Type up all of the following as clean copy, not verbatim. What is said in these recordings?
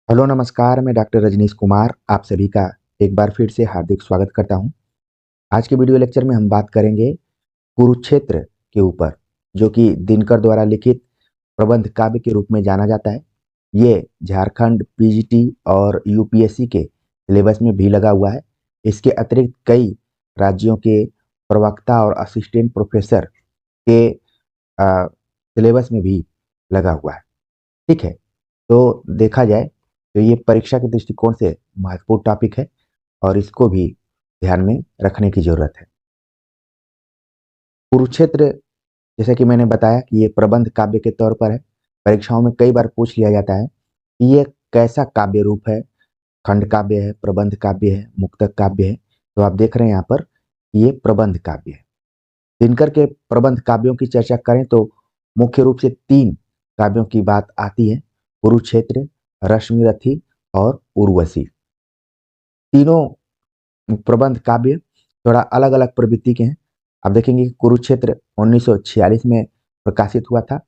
Hello नमस्कार, मैं doctor Rajneesh Kumar आप सभी का एक बार फिर से हार्दिक स्वागत करता हूं। आज के वीडियो लेक्चर में हम बात करेंगे कुरुक्षेत्र के ऊपर, जो कि दिनकर द्वारा लिखित प्रबंध काव्य के रूप में जाना जाता है। ये झारखंड पीजीटी और यूपीएससी के सिलेबस में भी लगा हुआ है। इसके अतिरिक्त कई राज्यों के प्रवक्ता और असिस्टेंट प्रोफेसर के सिलेबस में भी लगा हुआ है। ठीक है, तो देखा जाए तो ये परीक्षा के दृष्टिकोण से महत्वपूर्ण टॉपिक है और इसको भी ध्यान में रखने की जरूरत है। कुरुक्षेत्र, जैसे कि मैंने बताया कि ये प्रबंध काव्य के तौर पर है। परीक्षाओं में कई बार पूछ लिया जाता है कि ये कैसा काव्य रूप है, खंड काव्य है, प्रबंध काव्य है, मुक्तक काव्य है। तो आप देख रहे हैं यहाँ पर ये प्रबंध काव्य है। दिनकर के प्रबंध काव्यों की चर्चा करें तो मुख्य रूप से तीन काव्यों की बात आती है: कुरुक्षेत्र, रश्मिरथी और उर्वशी। तीनों प्रबंध काव्य थोड़ा अलग अलग प्रवृत्ति के हैं। आप देखेंगे कि कुरुक्षेत्र 1946 में प्रकाशित हुआ था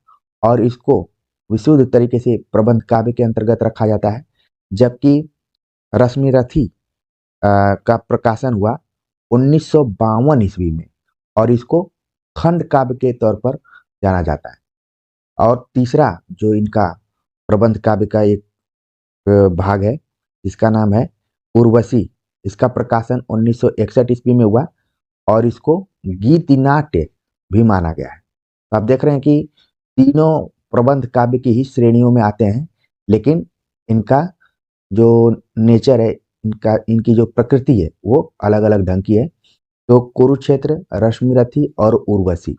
और इसको विशुद्ध तरीके से प्रबंध काव्य के अंतर्गत रखा जाता है, जबकि रश्मिरथी का प्रकाशन हुआ 1952 ईस्वी में और इसको खंड काव्य के तौर पर जाना जाता है। और तीसरा जो इनका प्रबंध काव्य का एक भाग है, इसका नाम है उर्वशी। इसका प्रकाशन 1961 ईस्वी में हुआ और इसको गीति नाट्य भी माना गया है। तो आप देख रहे हैं कि तीनों प्रबंध काव्य की ही श्रेणियों में आते हैं, लेकिन इनका जो नेचर है, इनका इनकी जो प्रकृति है वो अलग अलग ढंग की है। तो कुरुक्षेत्र, रश्मिरथी और उर्वशी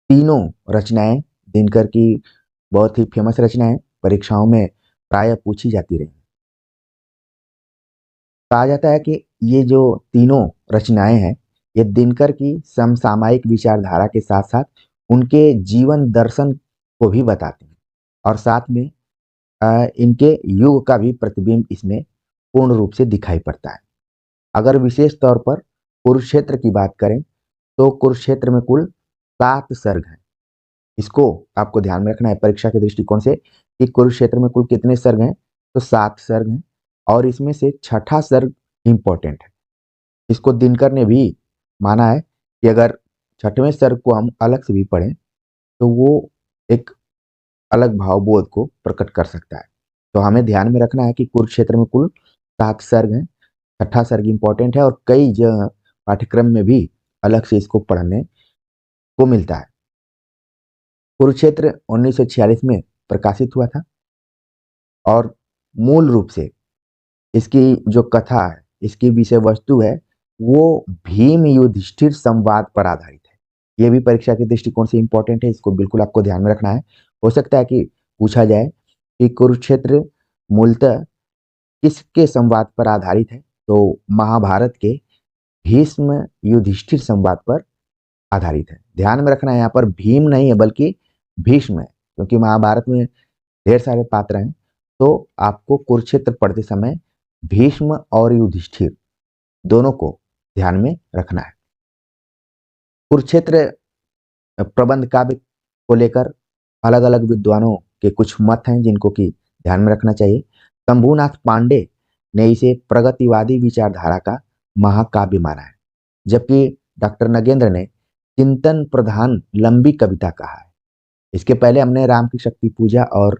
तीनों रचनाएं दिनकर की बहुत ही फेमस रचनाएं, परीक्षाओं में प्रायः पूछी जाती रही। कहा जाता है कि ये जो तीनों रचनाएं हैं, ये दिनकर की समसामयिक विचारधारा के साथ साथ उनके जीवन दर्शन को भी बताते हैं और साथ में इनके युग का भी प्रतिबिंब इसमें पूर्ण रूप से दिखाई पड़ता है। अगर विशेष तौर पर कुरुक्षेत्र की बात करें तो कुरुक्षेत्र में कुल 7 सर्ग हैं। इसको आपको ध्यान में रखना है परीक्षा के दृष्टिकोण से कि कुरुक्षेत्र में कुल कितने सर्ग हैं। तो 7 सर्ग हैं और इसमें से छठा सर्ग इंपॉर्टेंट है। इसको दिनकर ने भी माना है कि अगर छठवें सर्ग को हम अलग से भी पढ़ें तो वो एक अलग भावबोध को प्रकट कर सकता है। तो हमें ध्यान में रखना है कि कुरुक्षेत्र में कुल 7 सर्ग हैं। छठा सर्ग इंपॉर्टेंट है और कई जगह पाठ्यक्रम में भी अलग से इसको पढ़ने को मिलता है। कुरुक्षेत्र 1946 में प्रकाशित हुआ था और मूल रूप से इसकी जो कथा है, इसकी विषय वस्तु है, वो भीम युधिष्ठिर संवाद पर आधारित है। ये भी परीक्षा के दृष्टिकोण से इंपॉर्टेंट है, इसको बिल्कुल आपको ध्यान में रखना है। हो सकता है कि पूछा जाए कि कुरुक्षेत्र मूलतः किसके संवाद पर आधारित है, तो महाभारत के भीष्म युधिष्ठिर संवाद पर आधारित है। ध्यान में रखना है, यहाँ पर भीम नहीं है बल्कि भीष्म है, क्योंकि महाभारत में ढेर सारे पात्र हैं। तो आपको कुरुक्षेत्र पढ़ते समय भीष्म और युधिष्ठिर दोनों को ध्यान में रखना है। कुरुक्षेत्र प्रबंध काव्य को लेकर अलग अलग विद्वानों के कुछ मत हैं जिनको कि ध्यान में रखना चाहिए। शंभुनाथ पांडे ने इसे प्रगतिवादी विचारधारा का महाकाव्य माना है, जबकि डॉक्टर नगेंद्र ने चिंतन प्रधान लंबी कविता कहा है। इसके पहले हमने राम की शक्ति पूजा और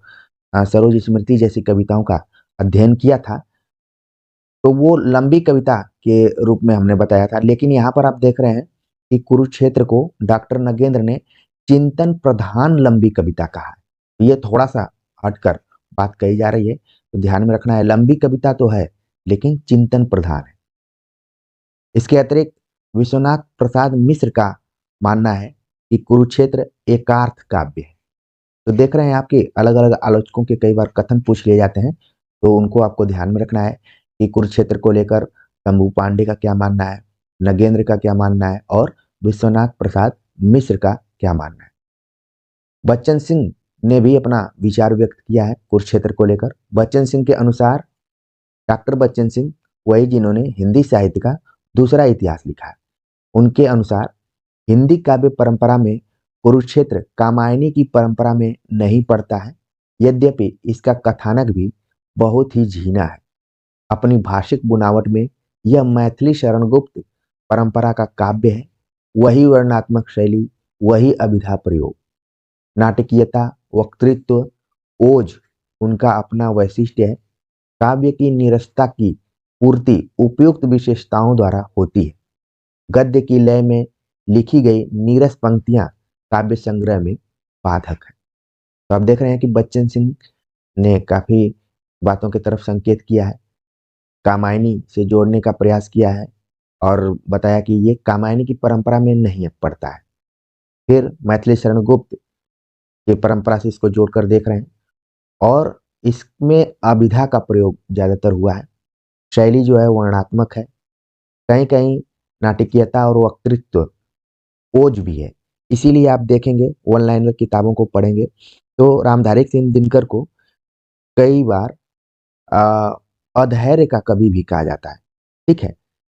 सरोज स्मृति जैसी कविताओं का अध्ययन किया था, तो वो लंबी कविता के रूप में हमने बताया था। लेकिन यहाँ पर आप देख रहे हैं कि कुरुक्षेत्र को डॉक्टर नगेंद्र ने चिंतन प्रधान लंबी कविता कहा है। ये थोड़ा सा हटकर बात कही जा रही है, तो ध्यान में रखना है, लंबी कविता तो है लेकिन चिंतन प्रधान है। इसके अतिरिक्त विश्वनाथ प्रसाद मिश्र का मानना है कि कुरुक्षेत्र एकार्थ काव्य है। तो देख रहे हैं आपके अलग अलग आलोचकों के कई बार कथन पूछ लिए जाते हैं, तो उनको आपको ध्यान में रखना है कि कुरुक्षेत्र को लेकर शंभू पांडे का क्या मानना है, नगेंद्र का क्या मानना है और विश्वनाथ प्रसाद मिश्र का क्या मानना है। बच्चन सिंह ने भी अपना विचार व्यक्त किया है कुरुक्षेत्र को लेकर। बच्चन सिंह के अनुसार, डॉक्टर बच्चन सिंह वही जिन्होंने हिंदी साहित्य का दूसरा इतिहास लिखा है, उनके अनुसार हिंदी काव्य परंपरा में कुरुक्षेत्र कामायनी की परंपरा में नहीं पड़ता है, यद्यपि इसका कथानक भी बहुत ही झीना है। अपनी भाषिक बुनावट में यह मैथिली शरणगुप्त परंपरा का काव्य है। वही वर्णनात्मक शैली, वही अभिधा प्रयोग, नाटकीयता, वक्तृत्व, ओज उनका अपना वैशिष्ट्य है। काव्य की नीरसता की पूर्ति उपयुक्त विशेषताओं द्वारा होती है। गद्य की लय में लिखी गई नीरस पंक्तियां काव्य संग्रह में बाधक है। तो आप देख रहे हैं कि बच्चन सिंह ने काफी बातों की तरफ संकेत किया है, कामायनी से जोड़ने का प्रयास किया है और बताया कि ये कामायनी की परंपरा में नहीं पड़ता है। फिर मैथिली शरण गुप्त की परंपरा से इसको जोड़कर देख रहे हैं और इसमें अभिधा का प्रयोग ज्यादातर हुआ है। शैली जो है वर्णात्मक है, कहीं कहीं नाटकीयता और वक्तृत्व ओज भी है। इसीलिए आप देखेंगे वन लाइनर किताबों को पढ़ेंगे तो रामधारी सिंह दिनकर को कई बार अ, अधैर्य का कवि भी कहा जाता है। ठीक है,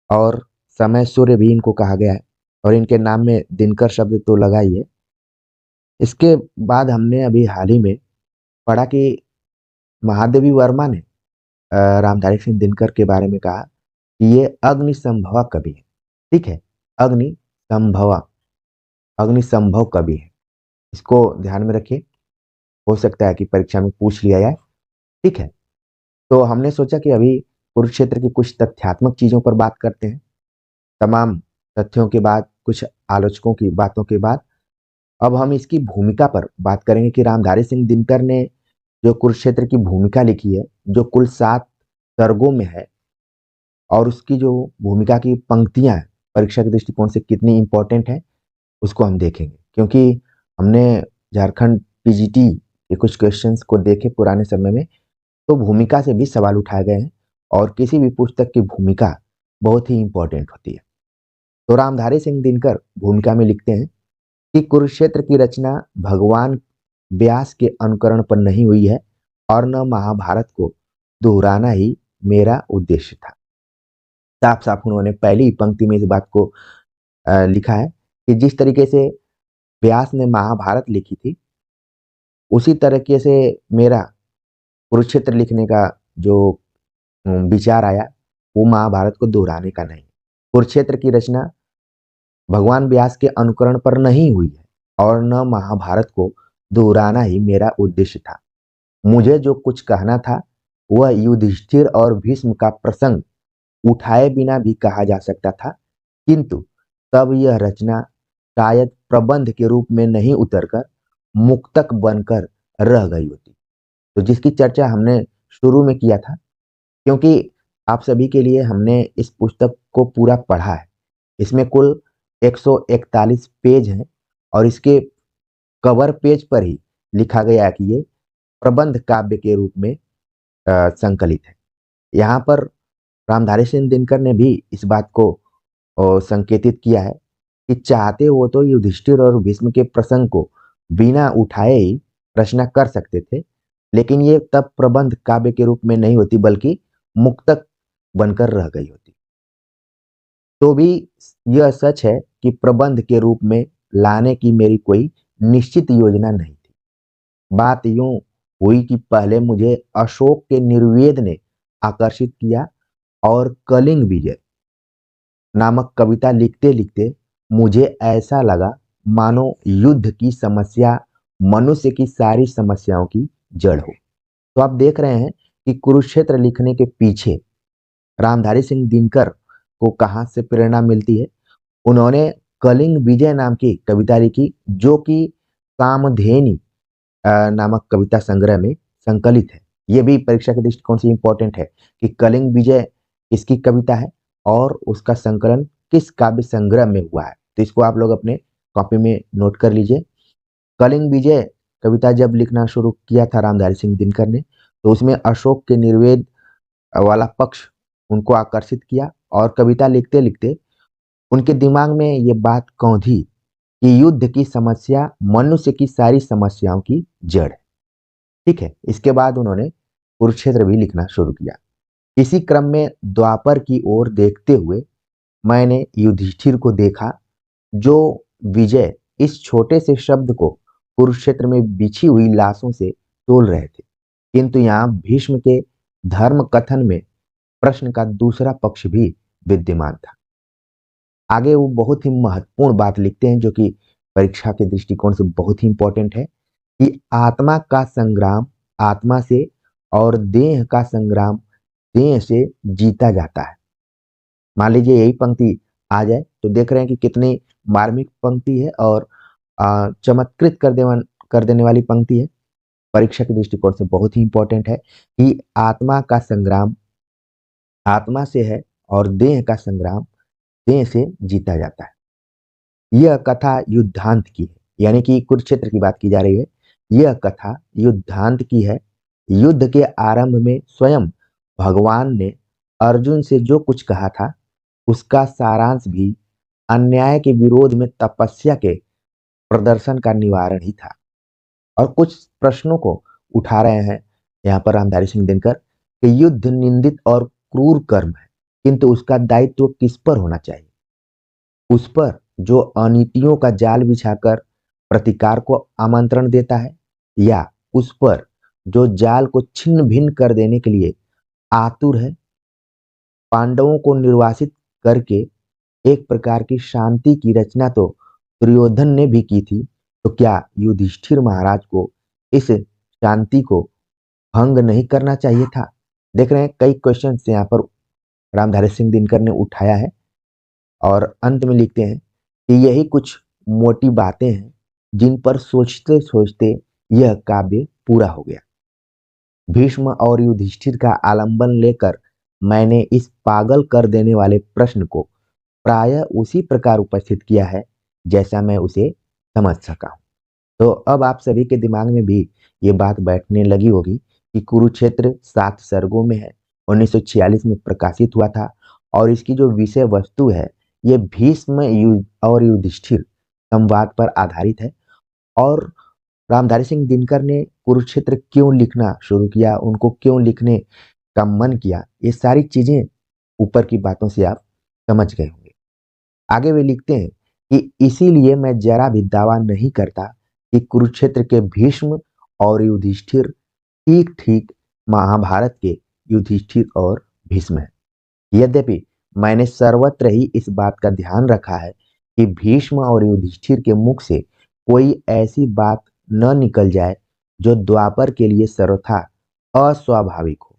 और समय सूर्य भी इनको कहा गया है और इनके नाम में दिनकर शब्द तो लगा ही है। इसके बाद हमने अभी हाल ही में पढ़ा कि महादेवी वर्मा ने रामधारी सिंह दिनकर के बारे में कहा कि ये अग्नि संभवा कवि है। ठीक है, अग्नि संभवा, अग्नि संभव कवि है। इसको ध्यान में रखिए, हो सकता है कि परीक्षा में पूछ लिया जाए। ठीक है, तो हमने सोचा कि अभी कुरुक्षेत्र की कुछ तथ्यात्मक चीजों पर बात करते हैं। तमाम तथ्यों के बाद, कुछ आलोचकों की बातों के बाद अब हम इसकी भूमिका पर बात करेंगे कि रामधारी सिंह दिनकर ने जो कुरुक्षेत्र की भूमिका लिखी है, जो कुल 7 सर्गों में है, और उसकी जो भूमिका की पंक्तियां हैं, परीक्षा के दृष्टिकोण से कितनी इंपॉर्टेंट है उसको हम देखेंगे। क्योंकि हमने झारखंड पीजीटी के कुछ क्वेश्चंस को देखे पुराने समय में, तो भूमिका से भी सवाल उठाए गए हैं और किसी भी पुस्तक की भूमिका बहुत ही इंपॉर्टेंट होती है। तो रामधारी सिंह दिनकर भूमिका में लिखते हैं कि कुरुक्षेत्र की रचना भगवान व्यास के अनुकरण पर नहीं हुई है और न महाभारत को दोहराना ही मेरा उद्देश्य था। साफ साफ उन्होंने पहली ही पंक्ति में इस बात को लिखा है कि जिस तरीके से व्यास ने महाभारत लिखी थी, उसी तरीके से मेरा कुरुक्षेत्र लिखने का जो विचार आया, वो महाभारत को दोहराने का नहीं। कुरुक्षेत्र की रचना भगवान व्यास के अनुकरण पर नहीं हुई है और न महाभारत को दोहराना ही मेरा उद्देश्य था। मुझे जो कुछ कहना था वह युधिष्ठिर और भीष्म का प्रसंग उठाए बिना भी कहा जा सकता था, किंतु तब यह रचना शायद प्रबंध के रूप में नहीं उतरकर मुक्तक बनकर रह गई होती। तो जिसकी चर्चा हमने शुरू में किया था, क्योंकि आप सभी के लिए हमने इस पुस्तक को पूरा पढ़ा है। इसमें कुल 141 पेज हैं और इसके कवर पेज पर ही लिखा गया है कि ये प्रबंध काव्य के रूप में संकलित है। यहाँ पर रामधारी सिंह दिनकर ने भी इस बात को संकेतित किया है कि चाहते वो तो युधिष्ठिर और भीष्म के प्रसंग को बिना उठाए ही रचना कर सकते थे, लेकिन ये तब प्रबंध काव्य के रूप में नहीं होती बल्कि मुक्तक बनकर रह गई होती। तो भी यह सच है कि प्रबंध के रूप में लाने की मेरी कोई निश्चित योजना नहीं थी। बात यूं हुई कि पहले मुझे अशोक के निर्वेद ने आकर्षित किया और कलिंग विजय नामक कविता लिखते लिखते मुझे ऐसा लगा मानो युद्ध की समस्या मनुष्य की सारी समस्याओं की जड़ हो। तो आप देख रहे हैं कि कुरुक्षेत्र लिखने के पीछे रामधारी सिंह दिनकर को कहां से प्रेरणा मिलती है। उन्होंने कलिंग विजय नाम की कविता लिखी, जो कि कामधेनी नामक कविता संग्रह में संकलित है। ये भी परीक्षा के दृष्टिकोण से इंपॉर्टेंट है कि कलिंग विजय किसकी कविता है और उसका संकलन किस काव्य संग्रह में हुआ है। तो इसको आप लोग अपने कॉपी में नोट कर लीजिए। कलिंग विजय कविता जब लिखना शुरू किया था रामधारी सिंह दिनकर ने, तो उसमें अशोक के निर्वेद वाला पक्ष उनको आकर्षित किया और कविता लिखते लिखते उनके दिमाग में ये बात कौंधी कि युद्ध की समस्या मनुष्य की सारी समस्याओं की जड़ है। ठीक है, इसके बाद उन्होंने कुरुक्षेत्र भी लिखना शुरू किया। इसी क्रम में द्वापर की ओर देखते हुए मैंने युधिष्ठिर को देखा, जो विजय इस छोटे से शब्द को कुरुक्षेत्र में बिछी हुई लाशों से तोल रहे थे, किंतु यहाँ भीष्म के धर्म कथन में प्रश्न का दूसरा पक्ष भी विद्यमान था। आगे वो बहुत ही महत्वपूर्ण बात लिखते हैं जो कि परीक्षा के दृष्टिकोण से बहुत ही इंपॉर्टेंट है कि आत्मा का संग्राम आत्मा से और देह का संग्राम देह से जीता जाता है। मान लीजिए यही पंक्ति आ जाए तो देख रहे हैं कि कितनी मार्मिक पंक्ति है और चमत्कृत कर देने वाली पंक्ति है। परीक्षा के दृष्टिकोण से बहुत ही इंपॉर्टेंट है कि आत्मा का संग्राम आत्मा से है और देह का संग्राम देह से जीता जाता है। यह कथा युद्धांत की है, यानी कि कुरुक्षेत्र की बात की जा रही है। यह कथा युद्धांत की है। युद्ध के आरंभ में स्वयं भगवान ने अर्जुन से जो कुछ कहा था उसका सारांश भी अन्याय के विरोध में तपस्या के प्रदर्शन का निवारण ही था। और कुछ प्रश्नों को उठा रहे हैं यहाँ पर रामधारी सिंह दिनकर कि युद्ध निंदित और क्रूर कर्म है, किंतु उसका दायित्व किस पर होना चाहिए? उस पर जो अनीतियों का जाल बिछाकर प्रतिकार को आमंत्रण देता है, या उस पर जो जाल को छिन्न भिन्न कर देने के लिए आतुर है? पांडवों को निर्वासित करके एक प्रकार की शांति की रचना तो दुर्योधन ने भी की थी, तो क्या युधिष्ठिर महाराज को इस शांति को भंग नहीं करना चाहिए था? देख रहे हैं कई क्वेश्चन यहाँ पर रामधारी सिंह दिनकर ने उठाया है और अंत में लिखते हैं कि यही कुछ मोटी बातें हैं जिन पर सोचते सोचते यह काव्य पूरा हो गया। भीष्म और युधिष्ठिर का आलंबन लेकर मैंने इस पागल कर देने वाले प्रश्न को प्रायः उसी प्रकार उपस्थित किया है जैसा मैं उसे समझ सका हूं। तो अब आप सभी के दिमाग में भी ये बात बैठने लगी होगी कि कुरुक्षेत्र 7 सर्गों में है, 1946 में प्रकाशित हुआ था और इसकी जो विषय वस्तु है ये भीष्म और युधिष्ठिर संवाद पर आधारित है। और रामधारी सिंह दिनकर ने कुरुक्षेत्र क्यों लिखना शुरू किया, उनको क्यों लिखने का मन किया, ये सारी चीजें ऊपर की बातों से आप समझ गए होंगे। आगे वे लिखते हैं कि इसीलिए मैं जरा भी दावा नहीं करता कि कुरुक्षेत्र के भीष्म और युधिष्ठिर ठीक ठीक महाभारत के युधिष्ठिर और भीष्म हैं। यद्यपि मैंने सर्वत्र ही इस बात का ध्यान रखा है कि भीष्म और युधिष्ठिर के मुख से कोई ऐसी बात न निकल जाए जो द्वापर के लिए सर्वथा अस्वाभाविक हो।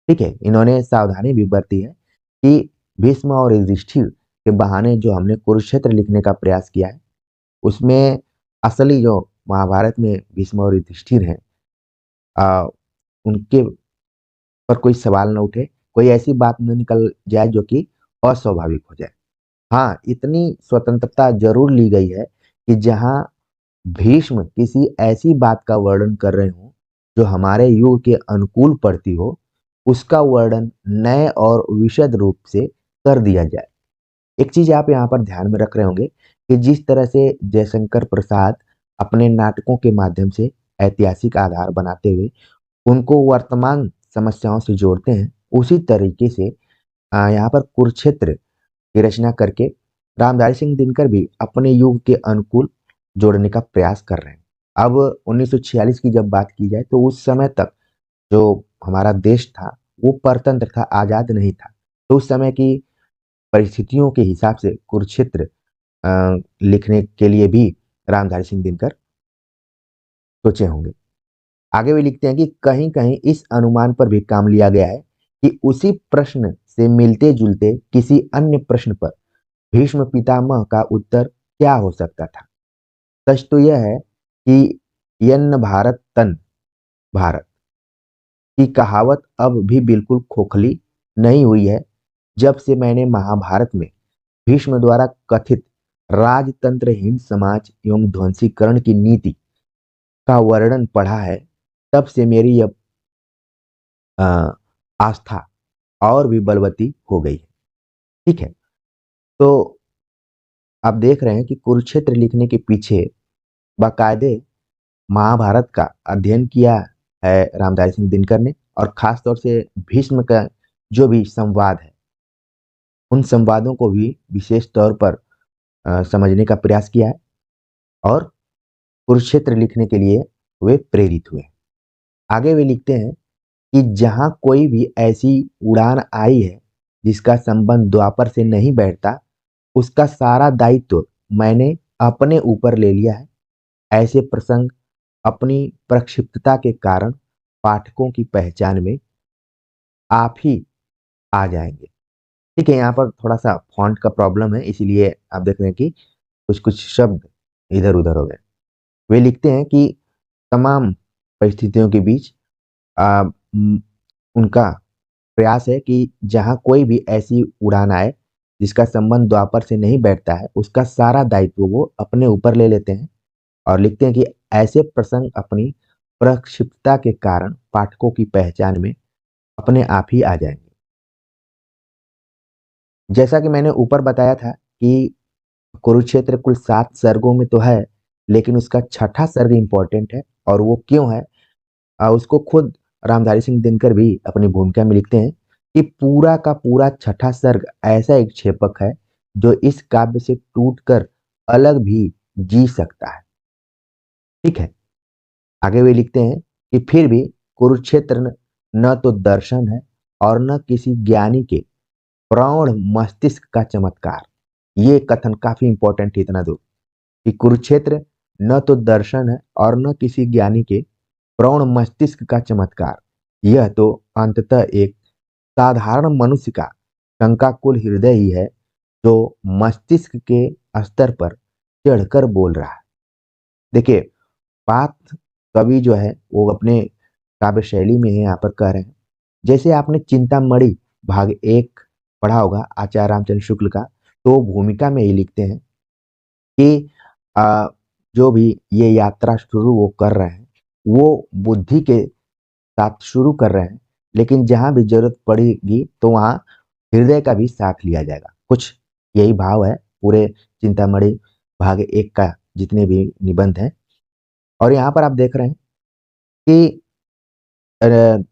ठीक है, इन्होंने सावधानी भी बरती है कि भीष्म और युधिष्ठिर के बहाने जो हमने कुरुक्षेत्र लिखने का प्रयास किया है उसमें असली जो महाभारत में भीष्म और युधिष्ठिर हैं उनके पर कोई सवाल न उठे, कोई ऐसी बात न निकल जाए जो कि अस्वाभाविक हो जाए। हाँ, इतनी स्वतंत्रता जरूर ली गई है कि जहाँ भीष्म किसी ऐसी बात का वर्णन कर रहे हो जो हमारे युग के अनुकूल पड़ती हो, उसका वर्णन नए और विशद रूप से कर दिया जाए। एक चीज आप यहाँ पर ध्यान में रख रहे होंगे कि जिस तरह से जयशंकर प्रसाद अपने नाटकों के माध्यम से ऐतिहासिक आधार बनाते हुए उनको वर्तमान समस्याओं से जोड़ते हैं, उसी तरीके से यहाँ पर कुरुक्षेत्र की रचना करके रामधारी सिंह दिनकर भी अपने युग के अनुकूल जोड़ने का प्रयास कर रहे हैं। अब 1946 की जब बात की जाए तो उस समय तक जो हमारा देश था वो परतंत्र था, आजाद नहीं था। तो उस समय की परिस्थितियों के हिसाब से कुरुक्षेत्र लिखने के लिए भी रामधारी सिंह दिनकर सोचे होंगे। आगे वे लिखते हैं कि कहीं कहीं इस अनुमान पर भी काम लिया गया है कि उसी प्रश्न से मिलते जुलते किसी अन्य प्रश्न पर भीष्म पितामह का उत्तर क्या हो सकता था। सच तो यह है कि यन्न भारत तन भारत की कहावत अब भी बिल्कुल खोखली नहीं हुई है। जब से मैंने महाभारत में भीष्म द्वारा कथित राजतंत्रहीन समाज एवं ध्वंसीकरण की नीति का वर्णन पढ़ा है, तब से मेरी यह आस्था और भी बलवती हो गई है। ठीक है, तो आप देख रहे हैं कि कुरुक्षेत्र लिखने के पीछे बाकायदे महाभारत का अध्ययन किया है रामधारी सिंह दिनकर ने, और खास तौर से भीष्म का जो भी संवाद है उन संवादों को भी विशेष तौर पर समझने का प्रयास किया है और कुरुक्षेत्र लिखने के लिए वे प्रेरित हुए। आगे वे लिखते हैं कि जहाँ कोई भी ऐसी उड़ान आई है जिसका संबंध द्वापर से नहीं बैठता, उसका सारा दायित्व मैंने अपने ऊपर ले लिया है। ऐसे प्रसंग अपनी प्रक्षिप्तता के कारण पाठकों की पहचान में आप ही आ जाएंगे। ठीक है, यहाँ पर थोड़ा सा फॉन्ट का प्रॉब्लम है, इसीलिए आप देख रहे हैं कि कुछ कुछ शब्द इधर उधर हो गए। वे लिखते हैं कि तमाम परिस्थितियों के बीच आ, म, उनका प्रयास है कि जहाँ कोई भी ऐसी उड़ान आए जिसका संबंध द्वापर से नहीं बैठता है, उसका सारा दायित्व वो अपने ऊपर ले लेते हैं। और लिखते हैं कि ऐसे प्रसंग अपनी प्रक्षिप्तता के कारण पाठकों की पहचान में अपने आप ही आ जाएंगे। जैसा कि मैंने ऊपर बताया था कि कुरुक्षेत्र कुल 7 सर्गों में तो है, लेकिन उसका छठा सर्ग इंपॉर्टेंट है। और वो क्यों है, उसको खुद रामधारी सिंह दिनकर भी अपनी भूमिका में लिखते हैं कि पूरा का पूरा छठा सर्ग ऐसा एक क्षेपक है जो इस काव्य से टूटकर अलग भी जी सकता है। ठीक है, आगे वे लिखते हैं कि फिर भी कुरुक्षेत्र न तो दर्शन है और न किसी ज्ञानी के प्रौढ़ मस्तिष्क का चमत्कार। ये कथन काफी इंपॉर्टेंट है, इतना दो कि कुरुक्षेत्र न तो दर्शन है और न किसी ज्ञानी के प्रौढ़ मस्तिष्क का चमत्कार, यह तो अंततः एक साधारण मनुष्य का शंकाकुल हृदय ही है जो मस्तिष्क के स्तर पर चढ़कर बोल रहा है। देखिए, बात कवि जो है वो अपने काव्य शैली में है, यहाँ पर कह रहे हैं। जैसे आपने चिंतामणि भाग 1 पढ़ा होगा आचार्य रामचंद्र शुक्ल का, तो भूमिका में ही लिखते हैं कि जो भी ये यात्रा शुरू वो कर रहे हैं, वो बुद्धि के साथ शुरू कर रहे हैं, लेकिन जहां भी जरूरत पड़ेगी तो वहां हृदय का भी साथ लिया जाएगा। कुछ यही भाव है पूरे चिंतामणि भाग 1 का जितने भी निबंध हैं। और यहाँ पर आप देख रहे हैं कि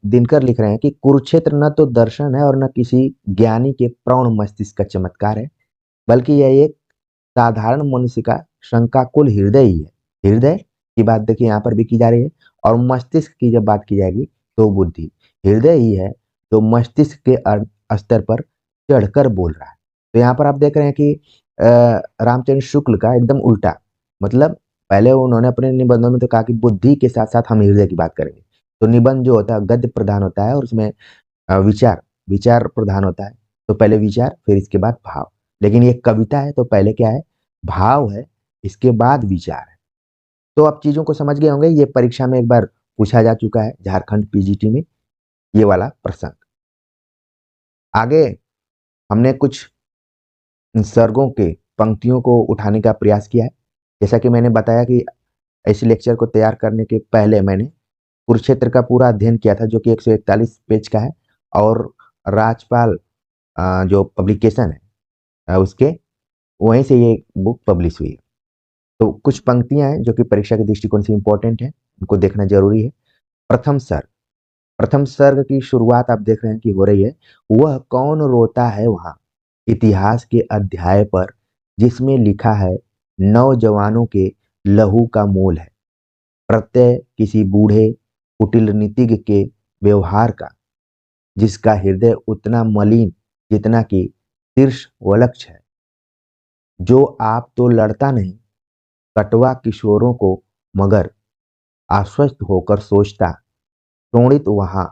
दिनकर लिख रहे हैं कि कुरुक्षेत्र न तो दर्शन है और न किसी ज्ञानी के प्रौढ़ मस्तिष्क का चमत्कार है, बल्कि यह एक साधारण मनुष्य का शंकाकुल हृदय ही है। हृदय की बात देखिए यहाँ पर भी की जा रही है, और मस्तिष्क की जब बात की जाएगी तो बुद्धि। हृदय ही है जो मस्तिष्क के स्तर पर चढ़कर बोल रहा है। तो यहाँ पर आप देख रहे हैं कि रामचंद्र शुक्ल का एकदम उल्टा, मतलब पहले उन्होंने अपने निबंधों में तो कहा कि बुद्धि के साथ साथ हम हृदय की बात करेंगे। तो निबंध जो होता है गद्य प्रधान होता है, और उसमें विचार विचार प्रधान होता है। तो पहले विचार, फिर इसके बाद भाव। लेकिन ये कविता है तो पहले क्या है, भाव है, इसके बाद विचार है। तो आप चीजों को समझ गए होंगे, ये परीक्षा में एक बार पूछा जा चुका है झारखंड पीजीटी में, ये वाला प्रसंग। आगे हमने कुछ सर्गों के पंक्तियों को उठाने का प्रयास किया है। जैसा कि मैंने बताया कि इस लेक्चर को तैयार करने के पहले मैंने कुरुक्षेत्र का पूरा अध्ययन किया था, जो कि 141 पेज का है। और राजपाल जो पब्लिकेशन है उसके वहीं से ये बुक पब्लिश हुई है। तो कुछ पंक्तियां हैं जो कि परीक्षा के दृष्टिकोण से इंपॉर्टेंट है, उनको देखना जरूरी है। प्रथम सर्ग। प्रथम सर्ग की शुरुआत आप देख रहे हैं कि हो रही है, वह कौन रोता है वहां इतिहास के अध्याय पर जिसमें लिखा है नौजवानों के लहू का मोल है, प्रत्यय किसी बूढ़े कुटिल नीतिज्ञ के व्यवहार का, जिसका हृदय उतना मलिन जितना कि शीर्ष वलक्ष है, जो आप तो लड़ता नहीं कटवा किशोरों को, मगर आश्वस्त होकर सोचता शोणित वहां,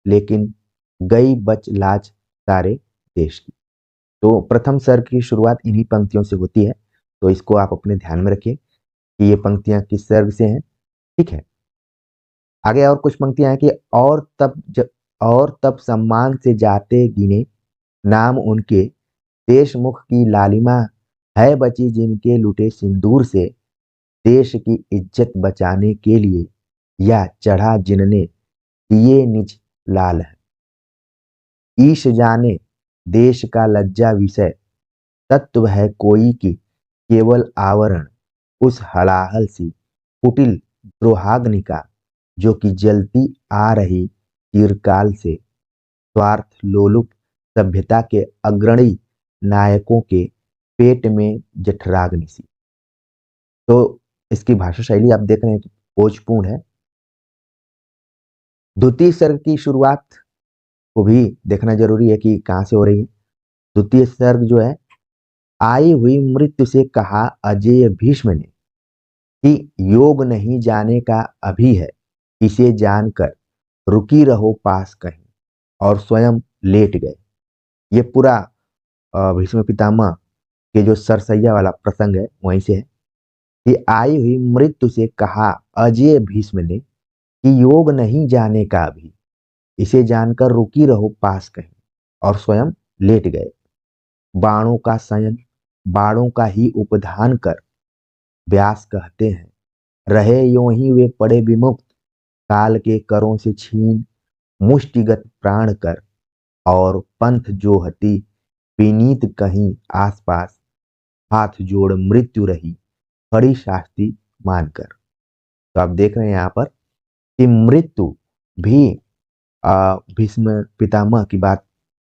लेकिन गई बच लाज सारे देश की। तो प्रथम सर्ग की शुरुआत इन्हीं पंक्तियों से होती है, तो इसको आप अपने ध्यान में रखिए कि ये पंक्तियां किस सर्ग से हैं। ठीक है, आगे और कुछ पंक्तियां हैं कि और तब सम्मान से जाते गिने नाम उनके, देशमुख की लालिमा है बची जिनके लुटे सिंदूर से, देश की इज्जत बचाने के लिए या चढ़ा जिनने दिए निज लाल है, ईश जाने देश का लज्जा विषय, तत्व है कोई की केवल आवरण, उस हलाहल सी कुटिल द्रोहाग्नि का, जो कि जलती आ रही चिरकाल से, स्वार्थ लोलुप सभ्यता के अग्रणी नायकों के पेट में जठराग्नि सी। तो इसकी भाषा शैली आप देख रहे हैं कि खोजपूर्ण है। द्वितीय सर्ग की शुरुआत को भी देखना जरूरी है कि कहाँ से हो रही है। द्वितीय सर्ग जो है, आई हुई मृत्यु से कहा अजेय भीष्म ने कि योग नहीं जाने का अभी है, इसे जानकर रुकी रहो पास कहीं, और स्वयं लेट गए। ये पूरा भीष्म पितामह के जो सरसैया वाला प्रसंग है वहीं से है कि आई हुई मृत्यु से कहा अजय भीष्म ने कि योग नहीं जाने का अभी, इसे जानकर रुकी रहो पास कहीं, और स्वयं लेट गए। बाणों का शयन बाणों का ही उपधान कर व्यास कहते हैं, रहे यों ही वे पड़े विमुक्त, काल के करों से छीन मुष्टिगत प्राण कर, और पंथ जो हति विनीत कहीं आसपास, हाथ जोड़ मृत्यु रही खड़ी शास्ति मानकर। तो आप देख रहे हैं यहाँ पर कि मृत्यु भी भीष्म पितामह की बात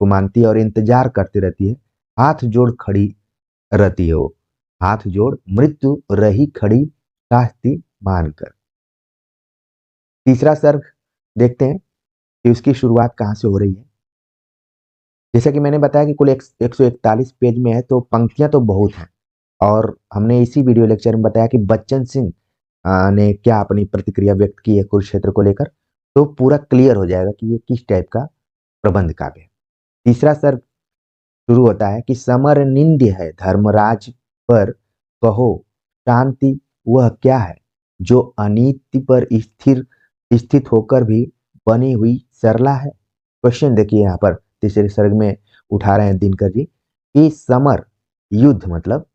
को मानती है और इंतजार करती रहती है, हाथ जोड़ खड़ी रहती है वो, हाथ जोड़ मृत्यु रही खड़ी शास्ति मानकर। तीसरा सर्ग देखते हैं कि उसकी शुरुआत कहाँ से हो रही है। जैसा कि मैंने बताया कि कुल 141 पेज में है, तो पंक्तियां तो बहुत हैं। और हमने इसी वीडियो लेक्चर में बताया कि बच्चन सिंह ने क्या अपनी प्रतिक्रिया व्यक्त की है कुरुक्षेत्र को लेकर, तो पूरा क्लियर हो जाएगा कि ये किस टाइप का प्रबंध काव्य है। तीसरा सर्ग शुरू होता है कि समर निंद्य है धर्मराज पर, कहो शांति वह क्या है, जो अनीति पर स्थिर स्थित होकर भी बनी हुई सरला है। क्वेश्चन देखिए यहाँ पर तीसरे सर्ग में उठा रहे हैं दिनकर जी कि समर युद्ध, मतलब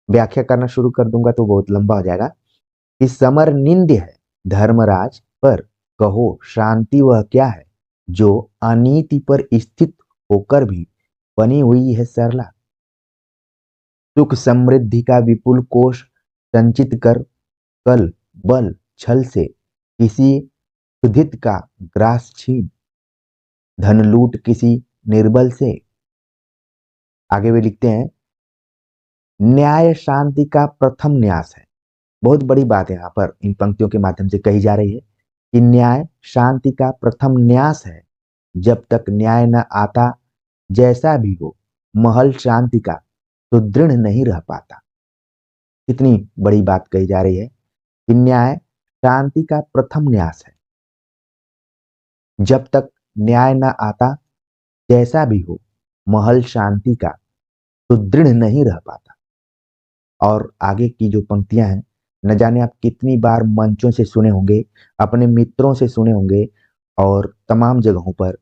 व्याख्या करना शुरू कर दूंगा तो बहुत लंबा हो जाएगा, कि समर निंद्य है धर्मराज पर, कहो शांति वह क्या है, जो अनीति पर स्थित होकर भी बनी हुई है सरला। सुख समृद्धि का विपुल कोष संचित कर, कल बल छल से किसी क्षुधित का ग्रास छीन, धन लूट किसी निर्बल से। आगे वे लिखते हैं, न्याय शांति का प्रथम न्यास है। बहुत बड़ी बात है यहाँ पर इन पंक्तियों के माध्यम से कही जा रही है कि न्याय शांति का प्रथम न्यास है। जब तक न्याय न आता, जैसा भी हो महल शांति का सुदृढ़ नहीं रह पाता। कितनी बड़ी बात कही जा रही है कि न्याय शांति का प्रथम न्यास है। जब तक न्याय न आता, जैसा भी हो महल शांति का सुदृढ़ नहीं रह पाता। और आगे की जो पंक्तियां हैं, न जाने आप कितनी बार मंचों से सुने होंगे, अपने मित्रों से सुने होंगे और तमाम जगहों पर,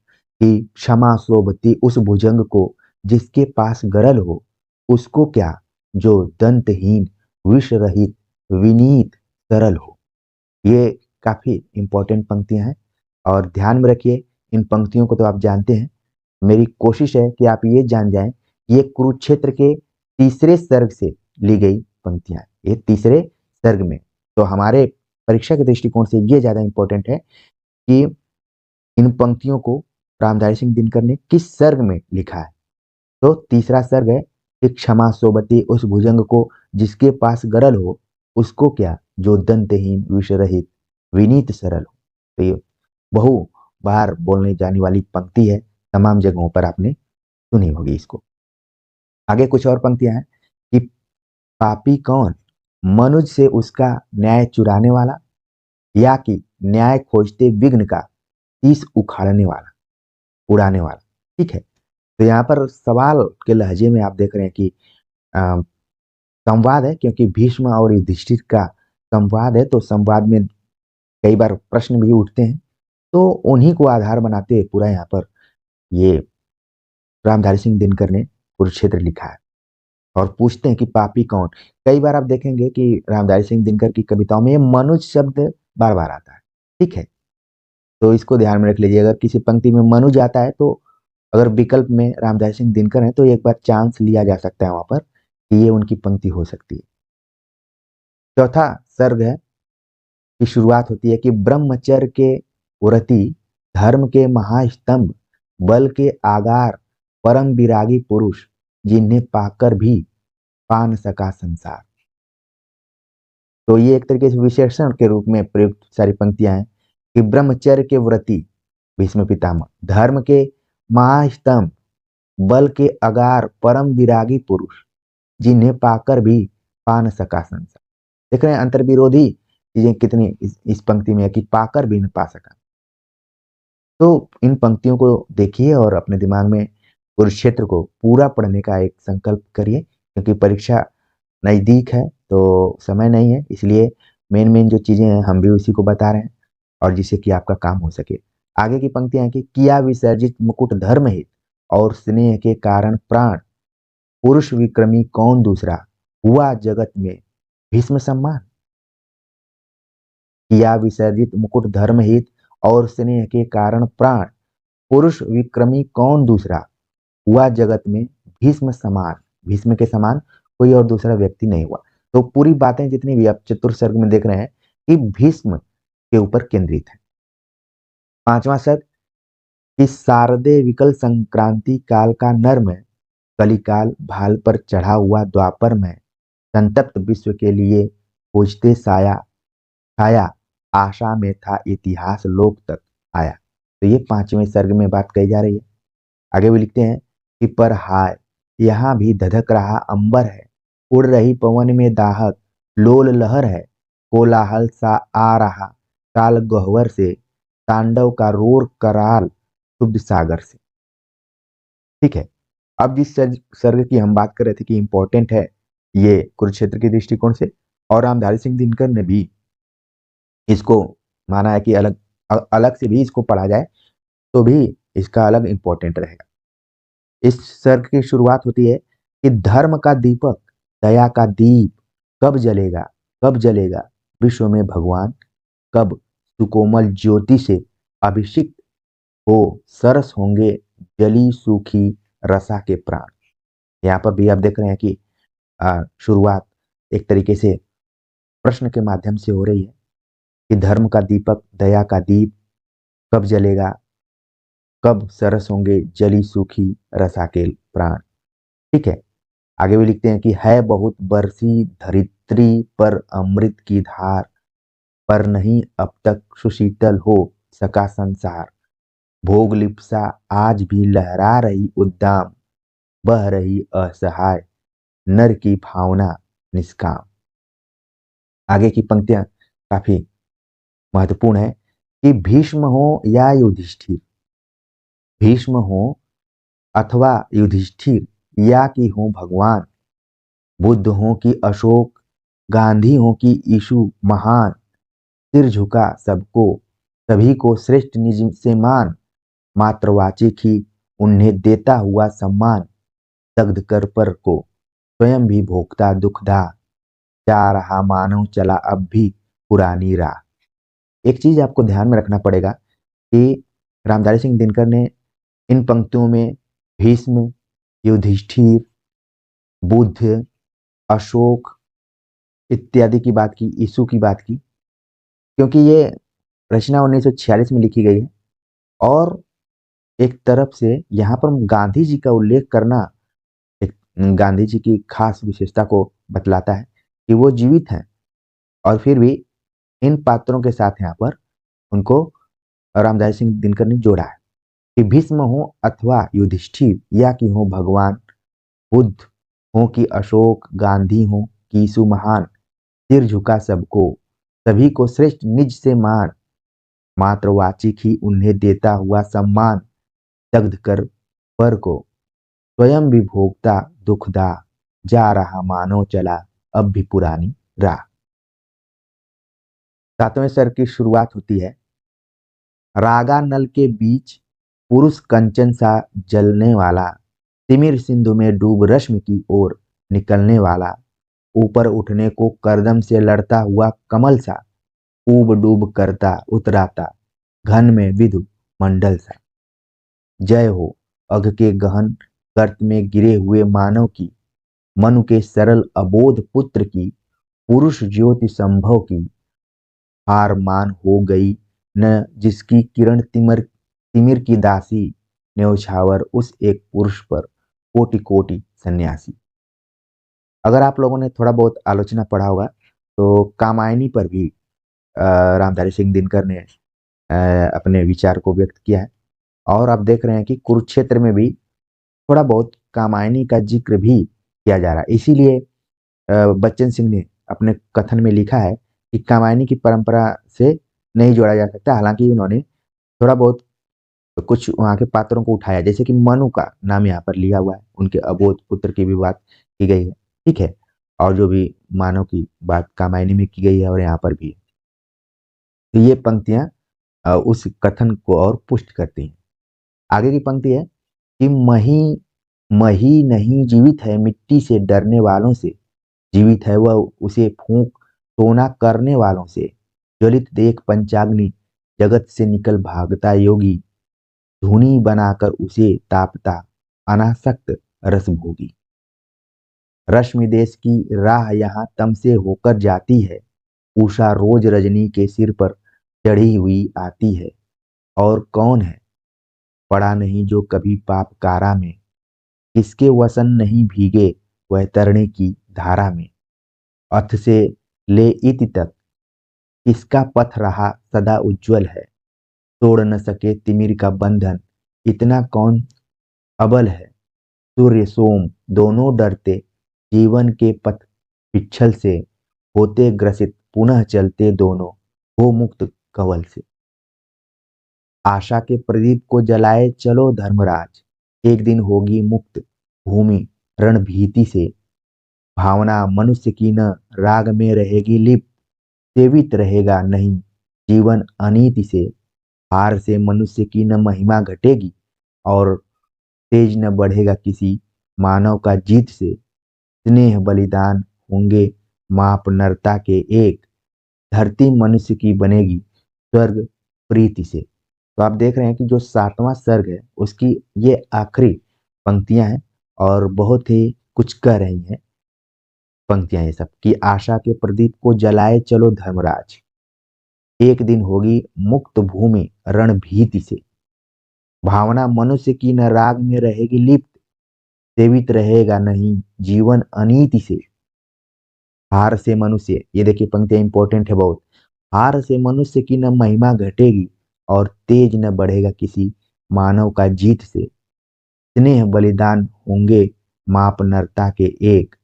कि क्षमा सोबती उस भुजंग को जिसके पास गरल हो, उसको क्या जो दंतहीन विष रहित विनीत सरल हो। ये काफी इंपॉर्टेंट पंक्तियां हैं और ध्यान में रखिए। इन पंक्तियों को तो आप जानते हैं, मेरी कोशिश है कि आप ये जान जाएं कि ये कुरुक्षेत्र के तीसरे सर्ग से ली गई पंक्तियां, ये तीसरे सर्ग में। तो हमारे परीक्षा के दृष्टिकोण से ये ज्यादा इंपॉर्टेंट है कि इन पंक्तियों को रामधारी सिंह दिनकर ने किस सर्ग में लिखा है। तो तीसरा सर्ग है कि क्षमा सोबती उस भुजंग को जिसके पास गरल हो, उसको क्या जो दंतहीन विष रहित विनीत सरल हो। तो ये बहु बार बोलने जाने वाली पंक्ति है, तमाम जगहों पर आपने सुनी होगी इसको। आगे कुछ और पंक्तियां हैं कि पापी कौन, मनुज से उसका न्याय चुराने वाला, या कि न्याय खोजते विघ्न का शीश उखाड़ने वाला उड़ाने वाला। ठीक है, तो यहाँ पर सवाल के लहजे में आप देख रहे हैं कि अ, संवाद है, क्योंकि भीष्म और युधिष्ठिर का संवाद है, तो संवाद में कई बार प्रश्न भी उठते हैं। तो उन्हीं को आधार बनाते हुए पूरा यहाँ पर ये रामधारी सिंह दिनकर ने कुरुक्षेत्र लिखा है। और पूछते हैं कि पापी कौन। कई बार आप देखेंगे कि रामधारी सिंह दिनकर की कविताओं में ये मनुज शब्द बार बार आता है। ठीक है, तो इसको ध्यान में रख लीजिए। अगर किसी पंक्ति में मनुज आता है, तो अगर विकल्प में रामधारी सिंह दिनकर है, तो एक बार चांस लिया जा सकता है वहां पर कि ये उनकी पंक्ति हो सकती है। चौथा सर्ग है की शुरुआत होती है कि ब्रह्मचर्य के व्रती, धर्म के महास्तंभ, बल के आगार, परम विरागी पुरुष, जिन्हें पाकर भी पा न सका संसार। तो ये एक तरीके से विशेषण के रूप में प्रयुक्त सारी पंक्तियां हैं कि ब्रह्मचर्य के व्रती भीष्म पितामह, धर्म के महास्तंभ, बल के अगार परम विरागी पुरुष, जिन्हें पाकर भी पा न सका संसार। देख रहे हैं अंतर्विरोधी चीजें कितनी इस पंक्ति में है कि पाकर भी न पा सका। तो इन पंक्तियों को देखिए और अपने दिमाग में कुरुक्षेत्र को पूरा पढ़ने का एक संकल्प करिए, क्योंकि परीक्षा नजदीक है तो समय नहीं है, इसलिए मेन मेन जो चीजें हैं हम भी उसी को बता रहे हैं और जिससे कि आपका काम हो सके। आगे की पंक्तियां हैं कि किया विसर्जित मुकुट धर्म हित और स्नेह के कारण प्राण, पुरुष विक्रमी कौन दूसरा, हुआ जगत में भीष्म सम्मान। किया विसर्जित मुकुट धर्म हित और स्नेह के कारण प्राण, पुरुष विक्रमी कौन दूसरा, हुआ जगत में भीष्म समान। भीष्म के समान कोई और दूसरा व्यक्ति नहीं हुआ। तो पूरी बातें जितनी भी आप चतुर्सर्ग में देख रहे हैं कि भीष्म के ऊपर केंद्रित है। पांचवा सर्ग कि शारदे विकल संक्रांति काल का नर्म, कलिकाल भाल पर चढ़ा हुआ द्वापर में, संतप्त विश्व के लिए खोजते साया छाया, आशा में था इतिहास लोक तक आया। तो ये पांचवें सर्ग में बात कही जा रही है। आगे भी लिखते हैं कि पर हाय यहाँ भी धधक रहा अंबर है, उड़ रही पवन में दाहक लोल लहर है, कोलाहल सा आ रहा काल गह्वर से, तांडव का रोर कराल शुद्ध सागर से। ठीक है, अब जिस सर्ग की हम बात कर रहे थे कि इंपॉर्टेंट है ये कुरुक्षेत्र के दृष्टिकोण से, और रामधारी सिंह दिनकर ने भी इसको माना है कि अलग अलग से भी इसको पढ़ा जाए तो भी इसका अलग इंपॉर्टेंट रहेगा। इस सर्ग की शुरुआत होती है कि धर्म का दीपक, दया का दीप कब जलेगा, कब जलेगा विश्व में भगवान, कब सुकोमल ज्योति से अभिषिक्त हो सरस होंगे जली सूखी रसा के प्राण। यहाँ पर भी आप देख रहे हैं कि शुरुआत एक तरीके से प्रश्न के माध्यम से हो रही है कि धर्म का दीपक, दया का दीप कब जलेगा, कब सरस होंगे जली सूखी रसा के प्राण। ठीक है, आगे भी लिखते हैं कि है बहुत बरसी धरित्री पर अमृत की धार, पर नहीं अब तक सुशीतल हो सका संसार, भोग लिप्सा आज भी लहरा रही उद्दाम, बह रही असहाय नर की भावना निष्काम। आगे की पंक्तियां काफी महत्वपूर्ण है कि भीष्म हो या युधिष्ठिर, भीष्म हो अथवा युधिष्ठिर या कि हो भगवान, बुद्ध हो कि अशोक, गांधी हो कि यीशु महान, सिर झुका सबको सभी को श्रेष्ठ निज से मान, मात्रवाचिक ही उन्हें देता हुआ सम्मान, दग्ध कर पर को स्वयं भी भोगता दुखदा, जा रहा मानव चला अब भी पुरानी राह। एक चीज आपको ध्यान में रखना पड़ेगा कि रामधारी सिंह दिनकर ने इन पंक्तियों में भीष्म, युधिष्ठिर, बुद्ध, अशोक इत्यादि की बात की, यीशु की बात की, क्योंकि ये रचना 1946 में लिखी गई है और एक तरफ से यहाँ पर गांधी जी का उल्लेख करना एक गांधी जी की खास विशेषता को बतलाता है कि वो जीवित हैं और फिर भी इन पात्रों के साथ यहाँ पर उनको रामधारी सिंह दिनकर ने जोड़ा है कि भीष्म हो अथवा युधिष्ठिर या कि हो भगवान, बुद्ध हो कि अशोक, गांधी हो कि यीशु महान, सिर झुका सबको सभी को श्रेष्ठ निज से मान, मात्रवाचिक ही उन्हें देता हुआ सम्मान, दग्ध कर पर को स्वयं भी भोगता दुखदा, जा रहा मानो चला अब भी पुरानी राह। सातवें सर की शुरुआत होती है रागा नल के बीच पुरुष कंचन सा जलने वाला, तिमिर सिंधु में डूब रश्मि की ओर निकलने वाला, ऊपर उठने को करदम से लड़ता हुआ कमल सा, ऊब डूब करता उतराता घन में विधु मंडल सा। जय हो अघ के गहन गर्त में गिरे हुए मानव की, मनु के सरल अबोध पुत्र की, पुरुष ज्योति संभव की, हार मान हो गई न जिसकी किरण तिमर तिमिर की दासी, न्यौछावर उस एक पुरुष पर कोटि कोटि सन्यासी। अगर आप लोगों ने थोड़ा बहुत आलोचना पढ़ा होगा तो कामायनी पर भी रामधारी सिंह दिनकर ने अपने विचार को व्यक्त किया है। और आप देख रहे हैं कि कुरुक्षेत्र में भी थोड़ा बहुत कामायनी का जिक्र भी किया जा रहा है। इसीलिए बच्चन सिंह ने अपने कथन में लिखा है कि कामायनी की परंपरा से नहीं जोड़ा जा सकता। हालांकि उन्होंने थोड़ा बहुत कुछ वहाँ के पात्रों को उठाया, जैसे कि मनु का नाम यहाँ पर लिया हुआ है, उनके अबोध पुत्र की भी बात की गई है, ठीक है। और जो भी मानव की बात कामायनी में की गई है और यहाँ पर भी है। तो ये पंक्तियां उस कथन को और पुष्ट करती हैं। आगे की पंक्ति है कि मही मही नहीं जीवित है मिट्टी से डरने वालों से, जीवित है वह उसे फूंक सोना करने वालों से। ज्वलित देख पंचाग्नि जगत से निकल भागता योगी, धूनी बनाकर उसे तापता अनासक्त रस भोगी। रश्मि देश की राह यहाँ तम से होकर जाती है, उषा रोज रजनी के सिर पर चढ़ी हुई आती है। और कौन है पड़ा नहीं जो कभी पाप कारा में, किसके वसन नहीं भीगे वह तरणे की धारा में। अथ से ले इति तक किसका पथ रहा सदा उज्जवल है, तोड़ न सके तिमिर का बंधन इतना कौन अबल है। सूर्य सोम दोनों डरते जीवन के पथ पिच्छल से, होते ग्रसित पुनः चलते दोनों हो मुक्त कवल से। आशा के प्रदीप को जलाए चलो धर्मराज, एक दिन होगी मुक्त भूमि रण भीति से। भावना मनुष्य की न राग में रहेगी लिप्त, सेवित रहेगा नहीं जीवन अनीति से। हार से मनुष्य की न महिमा घटेगी, और तेज न बढ़ेगा किसी मानव का जीत से। स्नेह बलिदान होंगे माप नरता के एक, धरती मनुष्य की बनेगी स्वर्ग प्रीति से। तो आप देख रहे हैं कि जो 7वां सर्ग है उसकी ये आखिरी पंक्तियां हैं, और बहुत ही कुछ कह रही हैं पंक्तियां ये सब, कि आशा के प्रदीप को जलाए चलो धर्मराज, एक दिन होगी मुक्त भूमि रण भीति से। भावना मनुष्य की न राग में रहेगी लिप्त, सेवित रहेगा नहीं जीवन अनीति से। हार से मनुष्य, ये देखिए पंक्तियां इंपॉर्टेंट है बहुत, हार से मनुष्य की न महिमा घटेगी, और तेज न बढ़ेगा किसी मानव का जीत से। स्नेह बलिदान होंगे माप नरता के एक,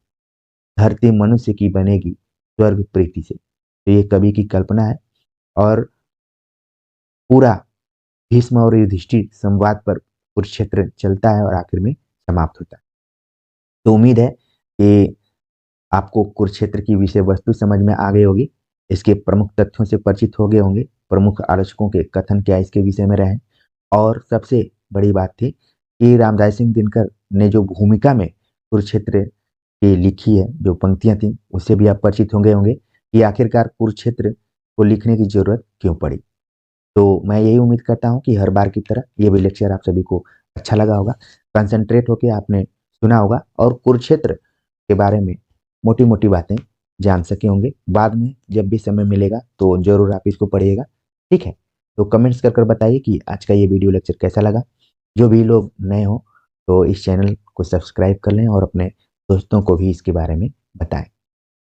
धरती मनुष्य की बनेगी स्वर्ग प्रीति से। तो ये कवि की कल्पना है, और पूरा भीष्म और युधिष्ठिर संवाद पर कुरुक्षेत्र चलता है और आखिर में समाप्त होता है। तो उम्मीद है कि आपको कुरुक्षेत्र की विषय वस्तु समझ में आ गई होगी, इसके प्रमुख तथ्यों से परिचित हो गए होंगे, प्रमुख आलोचकों के कथन क्या इसके विषय में रहे। और सबसे बड़ी बात थी कि रामधारी सिंह दिनकर ने जो भूमिका में कुरुक्षेत्र की लिखी है, जो पंक्तियां थी, उससे भी आप परिचित होंगे होंगे कि आखिरकार कुरुक्षेत्र को लिखने की जरूरत क्यों पड़ी। तो मैं यही उम्मीद करता हूँ कि हर बार की तरह ये भी लेक्चर आप सभी को अच्छा लगा होगा, कंसंट्रेट होकर आपने सुना होगा, और कुरुक्षेत्र के बारे में मोटी मोटी बातें जान सके होंगे। बाद में जब भी समय मिलेगा तो जरूर आप इसको पढ़िएगा, ठीक है। तो कमेंट्स कर कर बताइए कि आज का ये वीडियो लेक्चर कैसा लगा। जो भी लोग नए हो तो इस चैनल को सब्सक्राइब कर लें और अपने दोस्तों को भी इसके बारे में बताएं।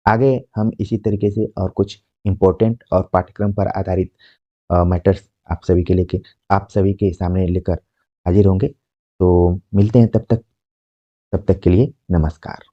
आगे हम इसी तरीके से और कुछ इम्पोर्टेंट और पाठ्यक्रम पर आधारित मैटर्स आप सभी के सामने लेकर हाजिर होंगे। तो मिलते हैं तब तक के लिए नमस्कार।